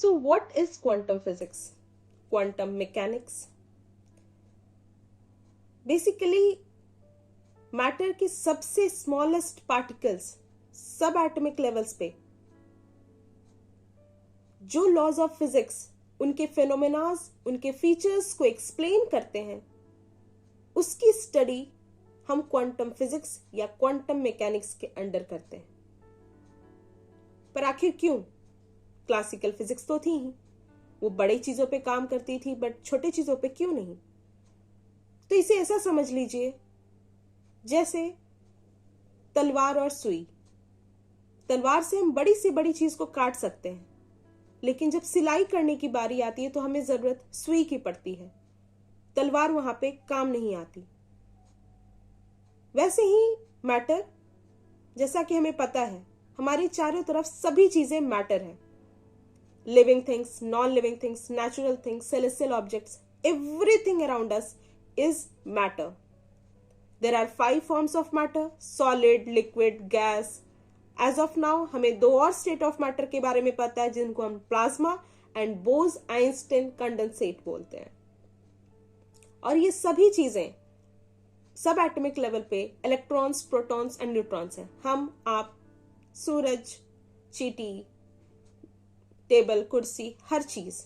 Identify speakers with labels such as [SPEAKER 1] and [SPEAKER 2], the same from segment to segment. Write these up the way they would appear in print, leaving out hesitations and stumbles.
[SPEAKER 1] So what is quantum physics? Quantum mechanics? Basically matter के सबसे smallest particles सब atomic levels पे जो लॉज ऑफ फिजिक्स उनके फेनोमेनाज उनके फीचर्स को एक्सप्लेन करते हैं, उसकी स्टडी हम क्वांटम फिजिक्स या क्वांटम मैकेनिक्स के अंडर करते हैं। पर आखिर क्यों? क्लासिकल फिजिक्स तो थी ही, वो बड़ी चीजों पे काम करती थी, बट छोटी चीजों पे क्यों नहीं? तो इसे ऐसा समझ लीजिए जैसे तलवार और सुई। तलवार से हम बड़ी से बड़ी चीज को काट सकते हैं, लेकिन जब सिलाई करने की बारी आती है तो हमें जरूरत सुई की पड़ती है। तलवार वहां पे काम नहीं आती। वैसे ही मैटर, जैसा कि हमें पता है, हमारे चारों तरफ सभी चीजें मैटर है। Living things, non living things, natural things, celestial objects, everything around us is matter. There are 5 forms of matter: solid, liquid, gas. As of now हमें 2 और state of matter के बारे में पता है, जिनको हम प्लाज्मा एंड बोस-आइंस्टाइन कंडेंसेट बोलते हैं। और ये सभी चीजें सब एटॉमिक लेवल पे इलेक्ट्रॉन्स, प्रोटॉन्स एंड न्यूट्रॉन्स हैं। हम, आप, सूरज, चींटी, टेबल, कुर्सी, हर चीज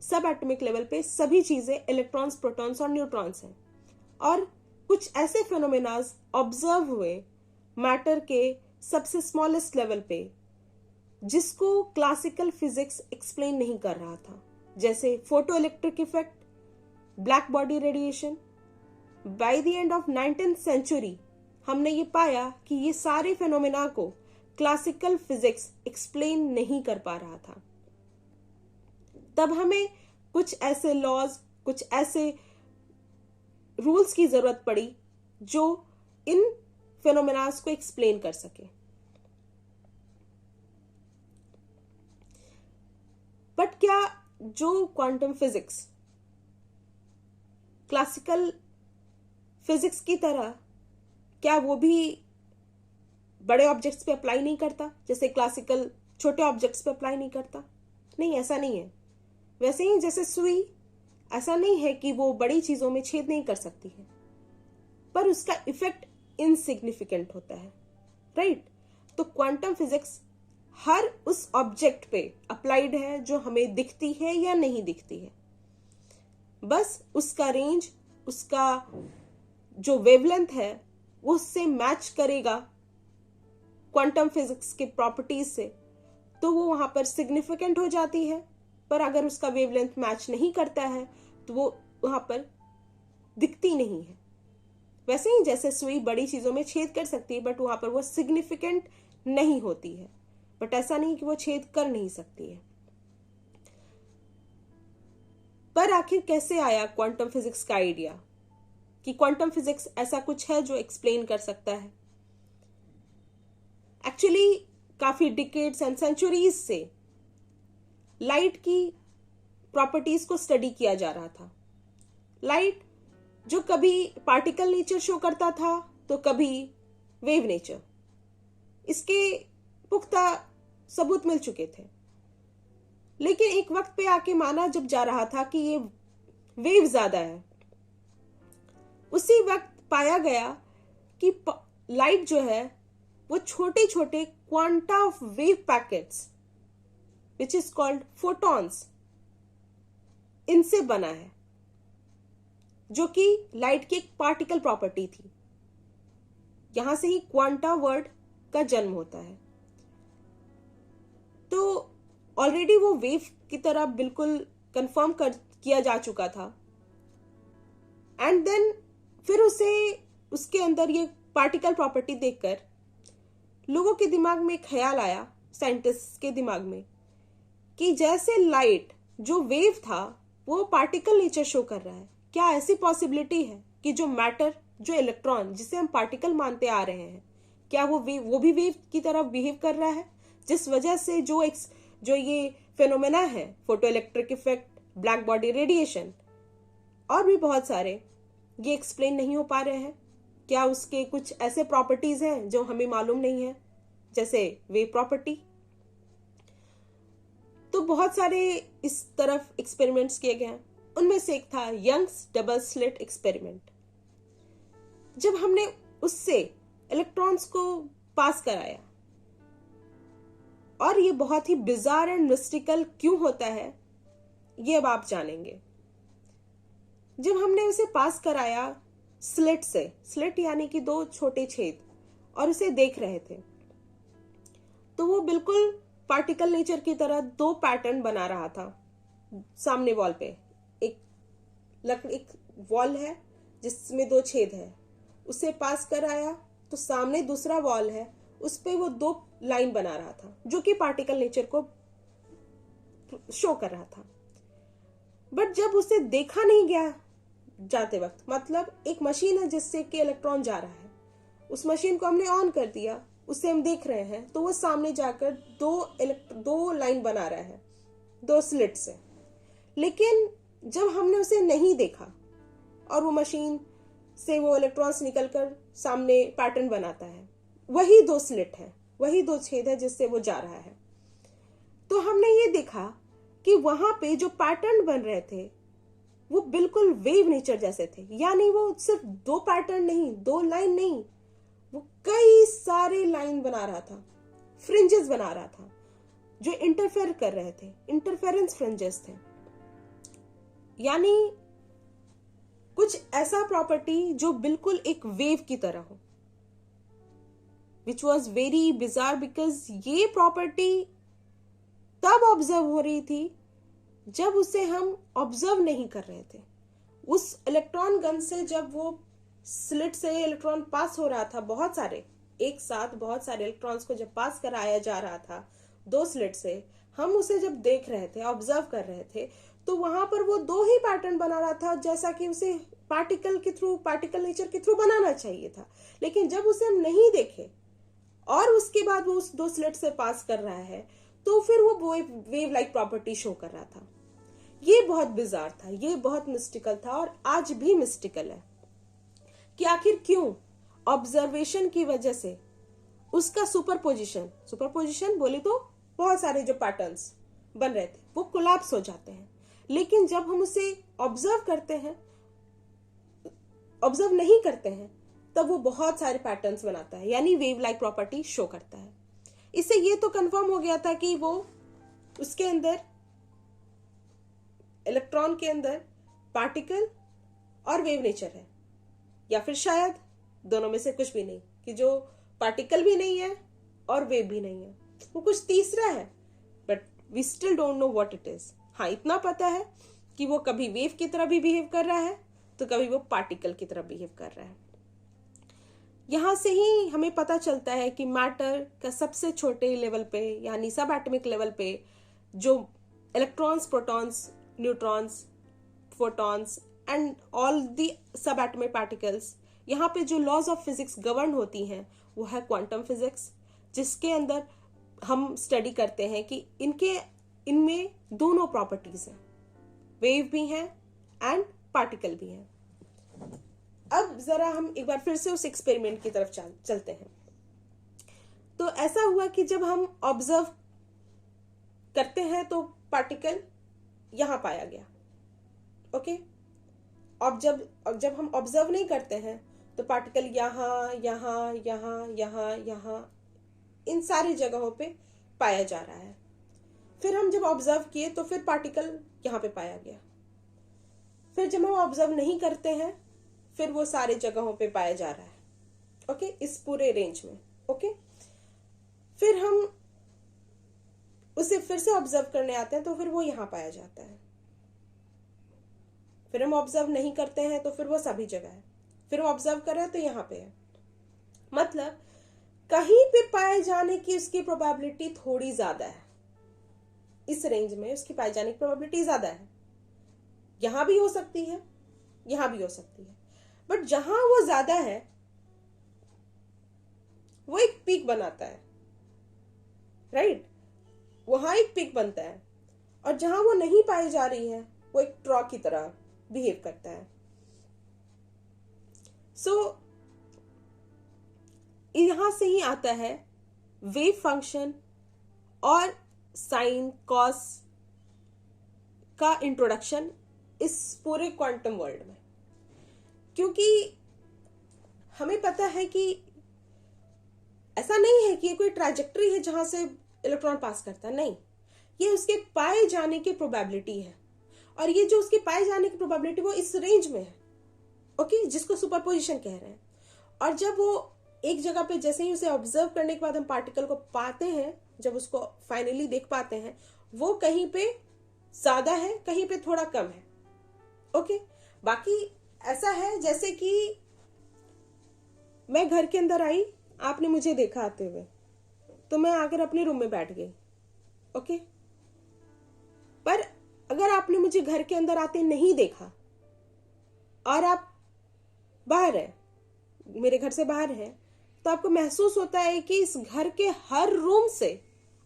[SPEAKER 1] सब एटॉमिक लेवल पे सभी चीजें इलेक्ट्रॉन्स, प्रोटॉन्स और न्यूट्रॉन्स हैं। और कुछ ऐसे फेनोमेनाज ऑब्जर्व हुए मैटर के सबसे स्मॉलेस्ट लेवल पे जिसको क्लासिकल फिजिक्स एक्सप्लेन नहीं कर रहा था, जैसे photo electric effect, black body radiation. By the end of 19th century हमने ये पाया कि ये सारे फेनोमेना को क्लासिकल फिजिक्स एक्सप्लेन नहीं कर पा रहा था। तब हमें कुछ ऐसे लॉज, कुछ ऐसे रूल्स की जरूरत पड़ी जो इन फेनोमेनास को एक्सप्लेन कर सके। बट क्या जो क्वांटम फिजिक्स क्लासिकल फिजिक्स की तरह, क्या वो भी बड़े ऑब्जेक्ट्स पे अप्लाई नहीं करता, जैसे क्लासिकल छोटे ऑब्जेक्ट्स पे अप्लाई नहीं करता? नहीं, ऐसा नहीं है। वैसे ही जैसे सुई, ऐसा नहीं है कि वो बड़ी चीजों में छेद नहीं कर सकती है, पर उसका इफेक्ट इनसिग्निफिकेंट होता है, राइट? तो क्वांटम फिजिक्स हर उस ऑब्जेक्ट पे अप्लाइड है जो हमें दिखती है या नहीं दिखती है। बस उसका रेंज, उसका जो वेवलेंथ है, वो उससे मैच करेगा क्वांटम फिजिक्स के प्रॉपर्टीज से, तो वो वहां पर सिग्निफिकेंट हो जाती है। पर अगर उसका वेवलेंथ मैच नहीं करता है तो वो वहां पर दिखती नहीं है। वैसे ही जैसे सुई बड़ी चीजों में छेद कर सकती है, बट वहां पर वो सिग्निफिकेंट नहीं होती है। बट ऐसा नहीं कि वो छेद कर नहीं सकती है। पर आखिर कैसे आया क्वांटम फिजिक्स का आइडिया कि क्वांटम फिजिक्स ऐसा कुछ है जो एक्सप्लेन कर सकता है? एक्चुअली काफी डिकेड्स एंड सेंचुरीज से लाइट की प्रॉपर्टीज को स्टडी किया जा रहा था। लाइट जो कभी पार्टिकल नेचर शो करता था तो कभी वेव नेचर, इसके पुख्ता सबूत मिल चुके थे। लेकिन एक वक्त पे आके माना जब जा रहा था कि ये वेव ज्यादा है, उसी वक्त पाया गया कि लाइट जो है वो छोटे छोटे quanta of wave packets which is called photons, इनसे बना है, जो कि लाइट की एक पार्टिकल प्रॉपर्टी थी। यहां से ही क्वांटा वर्ड का जन्म होता है। तो ऑलरेडी वो वेव की तरह बिल्कुल कंफर्म कर किया जा चुका था। एंड देन फिर उसके अंदर ये पार्टिकल प्रॉपर्टी देखकर लोगों के दिमाग में एक ख्याल आया, साइंटिस्ट के दिमाग में, कि जैसे लाइट जो वेव था वो पार्टिकल नेचर शो कर रहा है, क्या ऐसी पॉसिबिलिटी है कि जो मैटर, जो इलेक्ट्रॉन जिसे हम पार्टिकल मानते आ रहे हैं, क्या वो भी वेव की तरह बिहेव कर रहा है, जिस वजह से जो ये फेनोमेना है, photo electric effect, black body radiation और भी बहुत सारे, ये एक्सप्लेन नहीं हो पा रहे हैं? क्या उसके कुछ ऐसे प्रॉपर्टीज हैं जो हमें मालूम नहीं है, जैसे वेव प्रॉपर्टी? तो बहुत सारे इस तरफ एक्सपेरिमेंट्स किए गए हैं। उनमें से एक था यंग्स डबल स्लिट एक्सपेरिमेंट। जब हमने उससे इलेक्ट्रॉन्स को पास कराया, और ये बहुत ही बिजार एंड मिस्टिकल क्यों होता है ये अब आप जानेंगे। जब हमने उसे पास कराया स्लिट से, स्लिट यानी कि 2 छोटे छेद, और उसे देख रहे थे, तो वो बिल्कुल पार्टिकल नेचर की तरह 2 पैटर्न बना रहा था। सामने वॉल पे एक वॉल है जिसमें 2 छेद है, उसे पास कराया तो सामने दूसरा वॉल है, उस पे वो 2 लाइन बना रहा था जो कि पार्टिकल नेचर को शो कर रहा था। बट जब उसे देखा नहीं गया जाते वक्त, मतलब एक मशीन है जिससे कि इलेक्ट्रॉन जा रहा है, उस मशीन को हमने ऑन कर दिया, उसे हम देख रहे हैं, तो वो सामने जाकर 2 लाइन बना रहा है 2 स्लिट से। लेकिन जब हमने उसे नहीं देखा और वो मशीन से वो इलेक्ट्रॉन्स निकलकर सामने पैटर्न बनाता है, वही 2 स्लिट है, वही 2 छेद है जिससे वो जा रहा है, तो हमने ये देखा कि वहां पे जो पैटर्न बन रहे थे वो बिल्कुल वेव नेचर जैसे थे। यानी वो सिर्फ 2 पैटर्न नहीं, 2 लाइन नहीं, वो कई सारे लाइन बना रहा था, फ्रिंजेस बना रहा था जो इंटरफेयर कर रहे थे, इंटरफेरेंस फ्रिंजेस थे। यानी कुछ ऐसा प्रॉपर्टी जो बिल्कुल एक वेव की तरह हो, which was very bizarre, because ये प्रॉपर्टी तब ऑब्जर्व हो रही थी जब उसे हम ऑब्जर्व नहीं कर रहे थे। उस इलेक्ट्रॉन गन से जब वो स्लिट से इलेक्ट्रॉन पास हो रहा था, बहुत सारे एक साथ बहुत सारे इलेक्ट्रॉन्स को जब पास कराया जा रहा था 2 स्लिट से, हम उसे जब देख रहे थे, ऑब्जर्व कर रहे थे, तो वहां पर वो 2 ही पैटर्न बना रहा था जैसा कि उसे पार्टिकल के थ्रू, पार्टिकल नेचर के थ्रू बनाना चाहिए था। लेकिन जब उसे हम नहीं देखे और उसके बाद वो उस 2 स्लिट से पास कर रहा है, तो फिर वो वेव लाइक प्रॉपर्टी शो कर रहा था। ये बहुत बिजार था, ये बहुत मिस्टिकल था, और आज भी मिस्टिकल है कि आखिर क्यों ऑब्जर्वेशन की वजह से उसका सुपरपोजिशन बोले तो बहुत सारे जो पैटर्न्स बन रहे थे वो कोलैप्स हो जाते हैं। लेकिन जब हम उसे ऑब्जर्व नहीं करते हैं तब वो बहुत सारे पैटर्न्स बनाता है, यानी वेव लाइक प्रॉपर्टी शो करता है। इससे ये तो कंफर्म हो गया था कि वो उसके अंदर, इलेक्ट्रॉन के अंदर पार्टिकल और वेव नेचर है, या फिर शायद दोनों में से कुछ भी नहीं, कि जो पार्टिकल भी नहीं है और वेव भी नहीं है, वो कुछ तीसरा है, but we still don't know what it is. हाँ, इतना पता है कि वो कभी वेव की तरह भी बिहेव कर रहा है तो कभी वो पार्टिकल की तरह बिहेव कर रहा है। यहां से ही हमें पता चलता है कि मैटर का सबसे छोटे लेवल पे, यानी सब एटॉमिक लेवल पे, जो electrons, protons, neutrons, photons and all the सब एटॉमिक पार्टिकल्स, यहाँ पे जो लॉज ऑफ फिजिक्स गवर्न होती हैं वो है क्वांटम फिजिक्स, जिसके अंदर हम स्टडी करते हैं कि इनमें दोनों प्रॉपर्टीज हैं, वेव भी हैं एंड पार्टिकल भी हैं। अब जरा हम एक बार फिर से उस एक्सपेरिमेंट की तरफ चलते हैं। तो ऐसा हुआ कि जब हम ऑब्जर्व करते हैं तो पार्टिकल यहां पाया गया, ओके। अब जब हम ऑब्जर्व नहीं करते हैं तो पार्टिकल यहां यहां यहां यहां यहां इन सारी जगहों पे पाया जा रहा है। फिर हम जब ऑब्जर्व किए तो फिर पार्टिकल यहां पे पाया गया। फिर जब हम ऑब्जर्व नहीं करते हैं फिर वो सारे जगहों पे पाया जा रहा है, ओके, इस पूरे रेंज में, ओके। फिर हम उसे फिर से ऑब्जर्व करने आते हैं तो फिर वो यहां पाया जाता है। फिर हम ऑब्जर्व नहीं करते हैं तो फिर वो सभी जगह है। फिर हम ऑब्जर्व कर रहे हैं तो यहां पे है। मतलब कहीं पे पाए जाने की उसकी प्रोबेबिलिटी थोड़ी ज्यादा है, इस रेंज में उसकी पाए जाने की प्रोबेबिलिटी ज्यादा है। यहां भी हो सकती है, यहां भी हो सकती है, बट जहां वो ज्यादा है वो एक पीक बनाता है, राइट, वहां एक पीक बनता है। और जहां वो नहीं पाई जा रही है वो एक ट्रॉ की तरह बिहेव करता है। सो यहां से ही आता है वेव फंक्शन और साइन, कॉस का इंट्रोडक्शन इस पूरे क्वांटम वर्ल्ड में, क्योंकि हमें पता है कि ऐसा नहीं है कि ये कोई ट्रैजेक्टरी है जहां से इलेक्ट्रॉन पास करता है, नहीं, ये उसके पाए जाने की प्रोबेबिलिटी है। और ये जो उसके पाए जाने की प्रोबेबिलिटी वो इस रेंज में है, ओके, जिसको सुपरपोजिशन कह रहे हैं। और जब वो एक जगह पे जैसे ही उसे ऑब्जर्व करने के बाद हम पार्टिकल को पाते हैं, जब उसको फाइनली देख पाते हैं, वो कहीं पे ज्यादा है, कहीं पे थोड़ा कम है, ओके। बाकी ऐसा है जैसे कि मैं घर के अंदर आई, आपने मुझे देखा आते हुए, तो मैं आकर अपने रूम में बैठ गई, ओके। पर अगर आपने मुझे घर के अंदर आते नहीं देखा और आप बाहर है, मेरे घर से बाहर है, तो आपको महसूस होता है कि इस घर के हर रूम से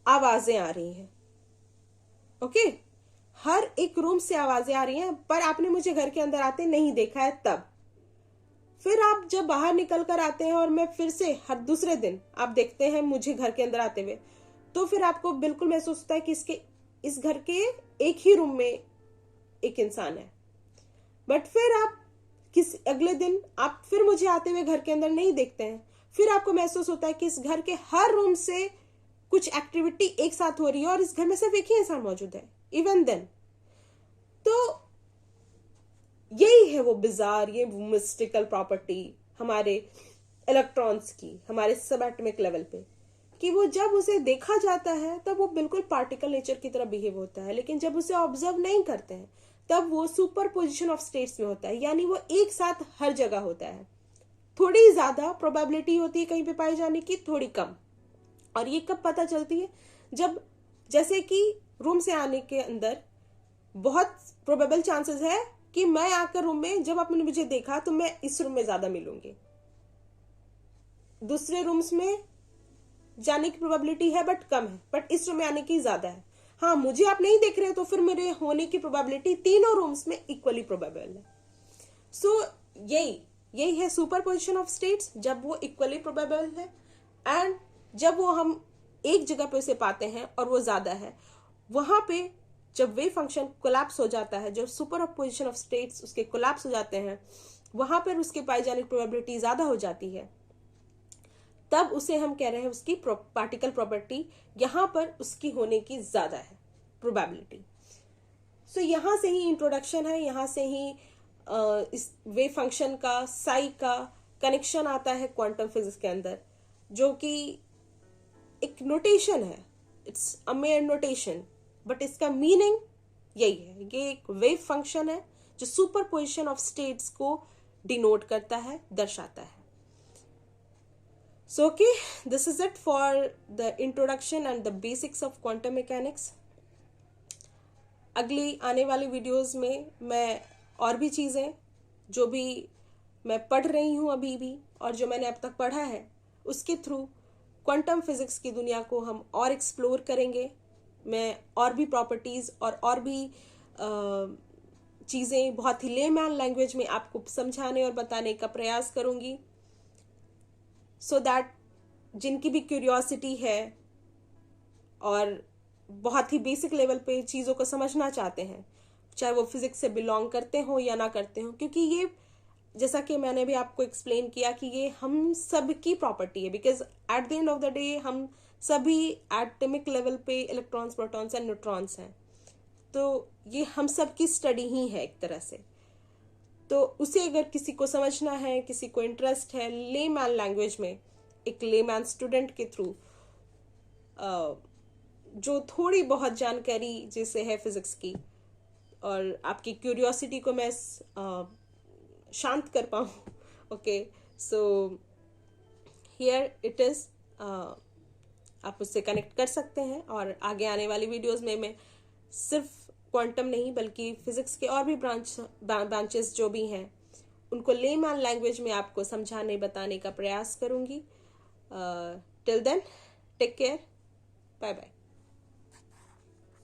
[SPEAKER 1] आवाजें आ रही हैं, ओके, हर एक रूम से आवाजें आ रही हैं, पर आपने मुझे घर के अंदर आते नहीं देखा है। तब फिर आप जब बाहर निकल कर आते हैं और मैं फिर से हर दूसरे दिन आप देखते हैं मुझे घर के अंदर आते हुए, तो फिर आपको बिल्कुल महसूस होता है कि इस घर के एक ही रूम में एक इंसान है। बट फिर आप किसी अगले दिन आप फिर मुझे आते हुए घर के अंदर नहीं देखते हैं, फिर आपको महसूस होता है कि इस घर के हर रूम से कुछ एक्टिविटी एक साथ हो रही है और इस घर में सिर्फ एक ही इंसान मौजूद है, इवन देन। तो यही है वो बिजार, ये मिस्टिकल प्रॉपर्टी हमारे इलेक्ट्रॉन्स की, हमारे सब एटॉमिक लेवल पे, कि वो जब उसे देखा जाता है तब वो बिल्कुल पार्टिकल नेचर की तरह बिहेव होता है, लेकिन जब उसे ऑब्जर्व नहीं करते हैं तब वो सुपर पोजिशन ऑफ स्टेट्स में होता है, यानी वो एक साथ हर जगह होता है। थोड़ी ज्यादा प्रोबेबिलिटी होती है कहीं पे पाए जाने की, थोड़ी कम। और ये कब पता चलती है? जब जैसे कि रूम से आने के अंदर बहुत प्रोबेबल चांसेस है कि मैं आकर रूम में, जब आपने मुझे देखा तो मैं इस रूम में ज्यादा मिलूंगी, दूसरे रूम्स में जाने की प्रोबेबिलिटी है बट कम है, बट इस रूम में आने की ज्यादा है। हाँ, मुझे आप नहीं देख रहे तो फिर मेरे होने की प्रोबेबिलिटी तीनों रूम्स में इक्वली प्रोबेबल है। सो यही है सुपर पोजिशन ऑफ स्टेट्स, जब वो इक्वली प्रोबेबल है एंड जब वो हम एक जगह पे उसे पाते हैं और वो ज्यादा है, वहां पे जब वेव फंक्शन कोलैप्स हो जाता है, जब सुपर पोजिशन ऑफ स्टेट्स उसके कोलैप्स हो जाते हैं, वहां पर उसके पाए जाने की प्रोबेबिलिटी ज्यादा हो जाती है, तब उसे हम कह रहे हैं उसकी पार्टिकल प्रॉपर्टी, यहां पर उसकी होने की ज्यादा है प्रोबेबिलिटी। सो यहां से ही इंट्रोडक्शन है, यहां से ही इस वेव फंक्शन का साई का कनेक्शन आता है क्वांटम फिजिक्स के अंदर, जो कि एक नोटेशन है, it's a mayor notation, but इसका मीनिंग यही है, ये एक वेव फंक्शन है जो सुपर पोजिशन ऑफ स्टेट्स को डिनोट करता है, दर्शाता है। So okay, this is it for the introduction and the basics of quantum mechanics. अगली आने वाली वीडियोस में मैं और भी चीज़ें जो भी मैं पढ़ रही हूँ अभी भी और जो मैंने अब तक पढ़ा है, उसके थ्रू क्वांटम फिजिक्स की दुनिया को हम और एक्सप्लोर करेंगे। मैं और भी प्रॉपर्टीज़ और भी चीज़ें बहुत ही लेमैन लैंग्वेज में आपको समझाने और बताने का प्रयास करूँगी, सो दैट जिनकी भी क्यूरियोसिटी है और बहुत ही बेसिक लेवल पे चीज़ों को समझना चाहते हैं, चाहे वो फिजिक्स से बिलोंग करते हो या ना करते हो, क्योंकि ये जैसा कि मैंने भी आपको एक्सप्लेन किया कि ये हम सब की प्रॉपर्टी है, because at the end of the day हम सभी एटॉमिक लेवल पे इलेक्ट्रॉन्स, प्रोटॉन्स एंड न्यूट्रॉन्स हैं, तो ये हम सब की स्टडी ही है एक तरह से। तो उसे अगर किसी को समझना है, किसी को इंटरेस्ट है लेमैन लैंग्वेज में, एक लेमैन स्टूडेंट के थ्रू जो थोड़ी बहुत जानकारी जैसे है फिजिक्स की, और आपकी क्यूरियोसिटी को मैं शांत कर पाऊँ, okay, so here it is, आप उससे कनेक्ट कर सकते हैं। और आगे आने वाली वीडियोस में मैं सिर्फ क्वांटम नहीं बल्कि फिजिक्स के और भी ब्रांचेस जो भी हैं उनको लेमैन लैंग्वेज में आपको समझाने बताने का प्रयास करूंगी। Till then, take care, bye bye.